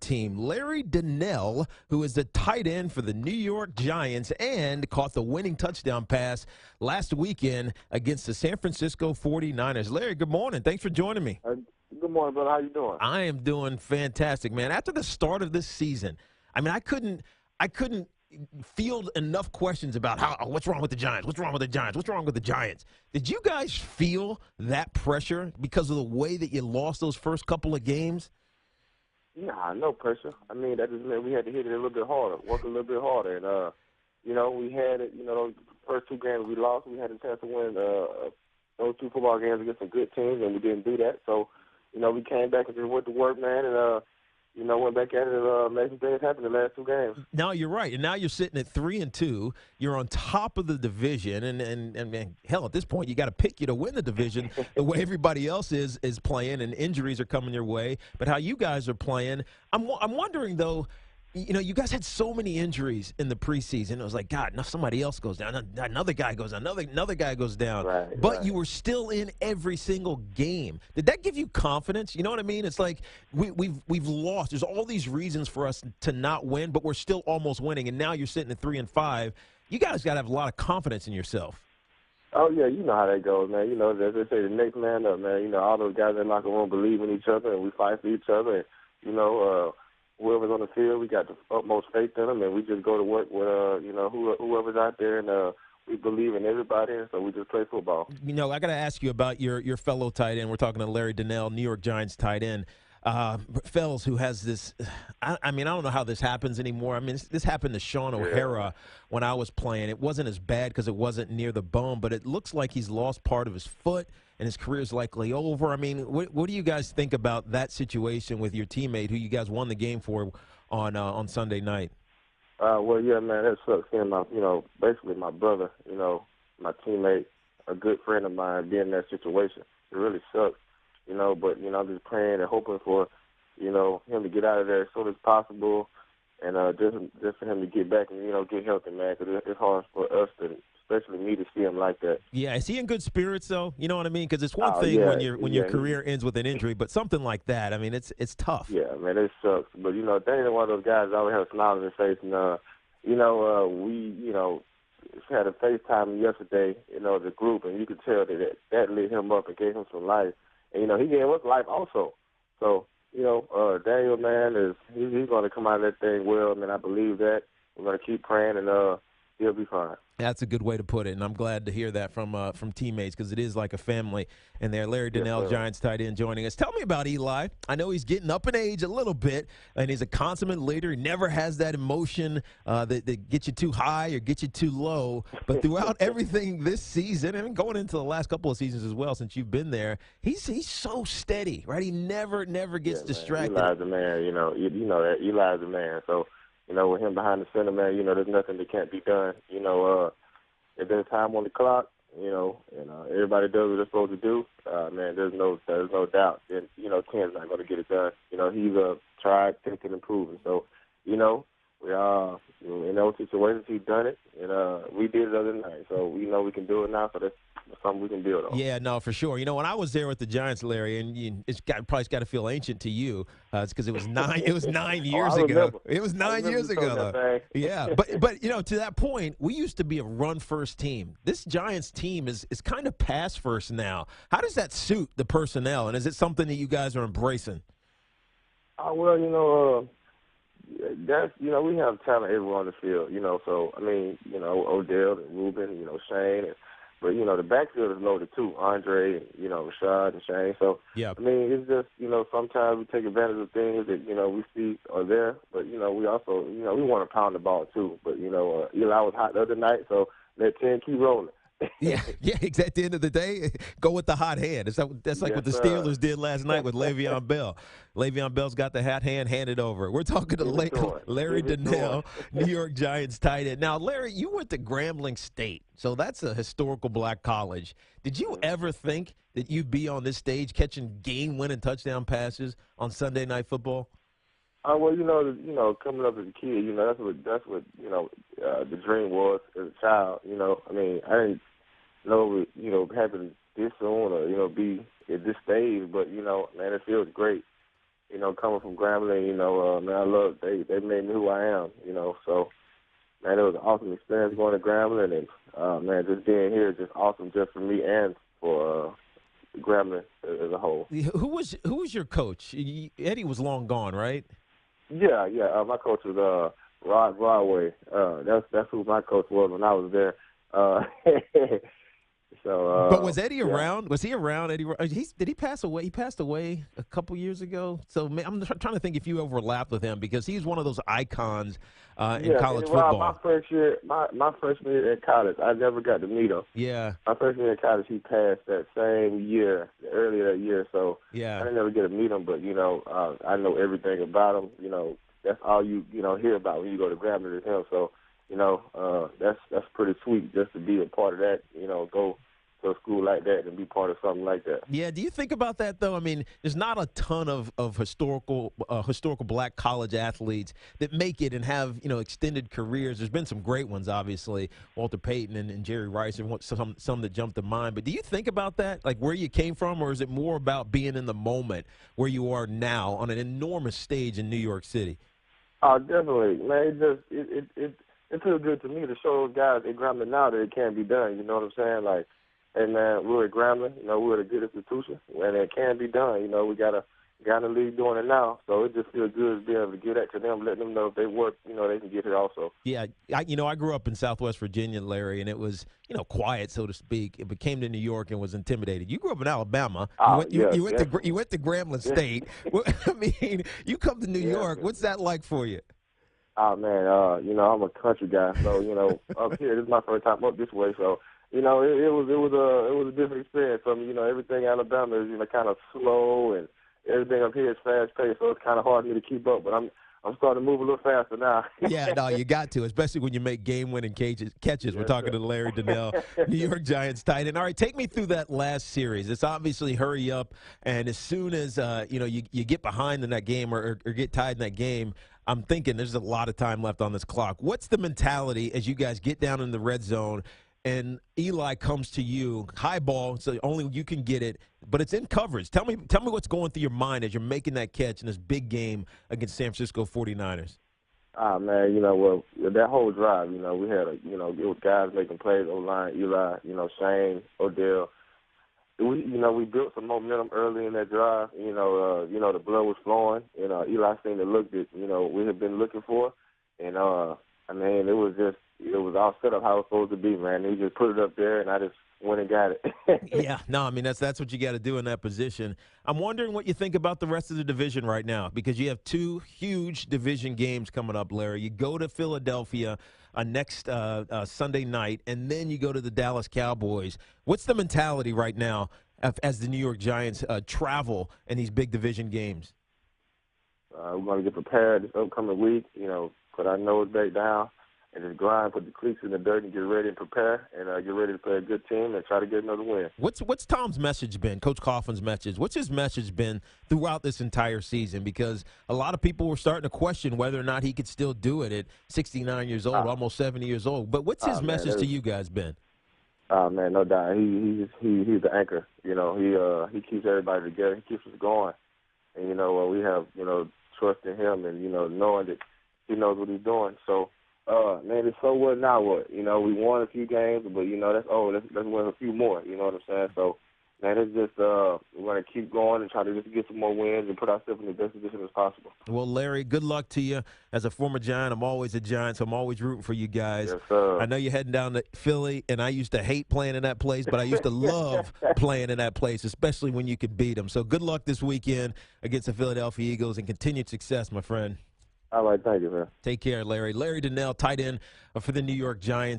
team, Larry Danell, who is the tight end for the New York Giants and caught the winning touchdown pass last weekend against the San Francisco 49ers. Larry, good morning. Thanks for joining me. Good morning, brother. How you doing? I am doing fantastic, man. After the start of this season, I mean, I couldn't field enough questions about what's wrong with the Giants, what's wrong with the Giants, what's wrong with the Giants. Did you guys feel that pressure because of the way that you lost those first couple of games? Nah, no pressure. I mean, that just meant we had to hit it a little bit harder, work a little bit harder. And, we had it, those first two games we lost, we had a chance to win those two football games against some good teams, and we didn't do that. So, we came back and just went to work, man, and, went back at it and made some things happen the last two games. No, you're right. And now you're sitting at 3-2. You're on top of the division. And hell, at this point, you got to pick you to win the division the way everybody else is playing, and injuries are coming your way. But how you guys are playing, I'm wondering, though, you guys had so many injuries in the preseason. It was like, God, now somebody else goes down. Another guy goes down. Another guy goes down. But you were still in every single game. Did that give you confidence? You know what I mean? It's like we've lost. There's all these reasons for us to not win, but we're still almost winning. And now you're sitting at 3-5. You guys got to have a lot of confidence in yourself. Oh, yeah, you know how that goes, man. As they say, the next man up, man. All those guys in the locker room believe in each other, and we fight for each other. And, whoever's on the field, we got the utmost faith in them, and we just go to work with, whoever's out there, and we believe in everybody, and so we just play football. I got to ask you about your fellow tight end. We're talking to Larry Danell, New York Giants tight end. Fells, who has this, I don't know how this happens anymore. I mean, this happened to Sean O'Hara when I was playing. It wasn't as bad because it wasn't near the bone, but it looks like he's lost part of his foot, and his career is likely over. I mean, what do you guys think about that situation with your teammate who you guys won the game for on Sunday night? Well, yeah, man, that sucks. Seeing basically my brother, my teammate, a good friend of mine, being in that situation. It really sucks, but, I'm just praying and hoping for, him to get out of there as soon as possible, and just for him to get back and, get healthy, man, because it's hard for us to, especially me, to see him like that. Yeah, is he in good spirits, though? You know what I mean? Because it's one thing when your career ends with an injury, but something like that, I mean, it's tough. Yeah, man, it sucks. But, Danny, one of those guys always has a smile on his face. And, we, had a FaceTime yesterday, the group, and you could tell that lit him up and gave him some life. And, he gave us life also. So, Daniel, man, he's going to come out of that thing well, man. I believe that. We're going to keep praying, and he'll be fine. That's a good way to put it, and I'm glad to hear that from teammates because it is like a family. And there, Larry Danell, Giants tight end, joining us. Tell me about Eli. I know he's getting up in age a little bit, and he's a consummate leader. He never has that emotion that gets you too high or gets you too low. But throughout everything this season, and going into the last couple of seasons as well since you've been there, he's so steady, right? He never gets distracted. Eli's the man, you know that. Eli's the man, so – with him behind the center, man, there's nothing that can't be done. If there's time on the clock, and everybody does what they're supposed to do, man, there's no doubt that, Ken's not going to get it done. He's tried, tested, and proven. So, we are in those situations, he's done it, and we did it the other night. So we know we can do it now, so that's something we can build on. Yeah, no, for sure. When I was there with the Giants, Larry, and probably got to feel ancient to you, it's because it was 9 years ago. It was 9 years ago, though. Yeah, but to that point, we used to be a run-first team. This Giants team is kind of pass-first now. How does that suit the personnel, and is it something that you guys are embracing? Well, that's, we have talent everywhere on the field, so, Odell and Ruben, Shane, but, the backfield is loaded too, Andre and, Rashad and Shane. So, it's just, sometimes we take advantage of things that, we see are there, but, we also, we want to pound the ball too. But, Eli was hot the other night, so let 10 keep rolling. Yeah, exactly. At the end of the day, go with the hot hand. That's like what the Steelers did last night with Le'Veon Bell. Le'Veon Bell's got the hot hand, handed over. We're talking to Larry Danell, New York Giants tight end. Now, Larry, you went to Grambling State, so that's a historical black college. Did you ever think that you'd be on this stage catching game-winning touchdown passes on Sunday Night Football? Well, coming up as a kid, that's what the dream was as a child. I didn't know it would happen this soon or be at this stage, but man, it feels great. coming from Grambling, man, I love they made me who I am, so man, it was an awesome experience going to Grambling, and man, just being here is just awesome just for me and for Grambling as a whole. Who was your coach? Eddie was long gone, right? Yeah. My coach was Rod Broadway. That's who my coach was when I was there. But was Eddie yeah. around? Was he around? Eddie? Did he pass away? He passed away a couple years ago. So I'm trying to think if you overlapped with him because he's one of those icons in college football. My freshman year in college, I never got to meet him. Yeah. My freshman year in college, he passed that same year, earlier that year. So yeah. I didn't ever get to meet him, but I know everything about him. That's all you hear about when you go to Grambling is him. So that's pretty sweet just to be a part of that. Go to a school like that and be part of something like that. Yeah, do you think about that though? I mean, there's not a ton of historical black college athletes that make it and have extended careers. There's been some great ones, obviously, Walter Payton and Jerry Rice, and some that jump to mind. But do you think about that, like where you came from, or is it more about being in the moment where you are now on an enormous stage in New York City? Oh, definitely, man. It feels good to me to show those guys at Grambling now that it can be done. You know what I'm saying? Like, hey, man, we're at Grambling. We're at a good institution, and it can be done. We got a guy in the league doing it now, so it just feels good to be able to give that to them, letting them know if they work, they can get here also. Yeah, I grew up in Southwest Virginia, Larry, and it was, quiet, so to speak. It came to New York and was intimidated. You grew up in Alabama. You went to Grambling State. I mean, you come to New York. What's that like for you? Oh, man, I'm a country guy, so, up here, this is my first time up this way, so, it was a different experience for me. Everything Alabama is, kind of slow, and everything up here is fast-paced, so it's kind of hard for me to keep up, but I'm starting to move a little faster now. Yeah, no, you got to, especially when you make game-winning catches. Yes, We're talking to Larry Danell, New York Giants tight end. All right, take me through that last series. It's obviously hurry up, and as soon as you get behind in that game or get tied in that game, I'm thinking there's a lot of time left on this clock. What's the mentality as you guys get down in the red zone and Eli comes to you, high ball, so only you can get it, but it's in coverage. Tell me what's going through your mind as you're making that catch in this big game against San Francisco 49ers. Ah, man, that whole drive, we had it was guys making plays, O-line, Eli, Shane, Odell. We built some momentum early in that drive. The blood was flowing, and Eli seen the look that we had been looking for, and it was all set up how it was supposed to be, man. He just put it up there, and I just went and got it. Yeah, no, I mean that's what you got to do in that position. I'm wondering what you think about the rest of the division right now, because you have two huge division games coming up, Larry. You go to Philadelphia next Sunday night, and then you go to the Dallas Cowboys. What's the mentality right now as the New York Giants travel in these big division games? We're going to get prepared this upcoming week, put our nose back down and just grind, put the cleats in the dirt and get ready and prepare and get ready to play a good team and try to get another win. What's Tom's message been, Coach Coughlin's message? What's his message been throughout this entire season? Because a lot of people were starting to question whether or not he could still do it at 69 years old, almost 70 years old. But what's his message to you guys been? Man, no doubt. He's the anchor. He keeps everybody together. He keeps us going. And, we have, trust in him and, knowing that he knows what he's doing. So, man, it's so what, now what? We won a few games, but, let's win a few more. You know what I'm saying? So, man, it's just we're going to keep going and try to just get some more wins and put ourselves in the best position as possible. Well, Larry, good luck to you. As a former Giant, I'm always a Giant, so I'm always rooting for you guys. Yes, sir. I know you're heading down to Philly, and I used to hate playing in that place, but I used to love playing in that place, especially when you could beat them. So good luck this weekend against the Philadelphia Eagles and continued success, my friend. All right, thank you, man. Take care, Larry. Larry Danell, tight end for the New York Giants.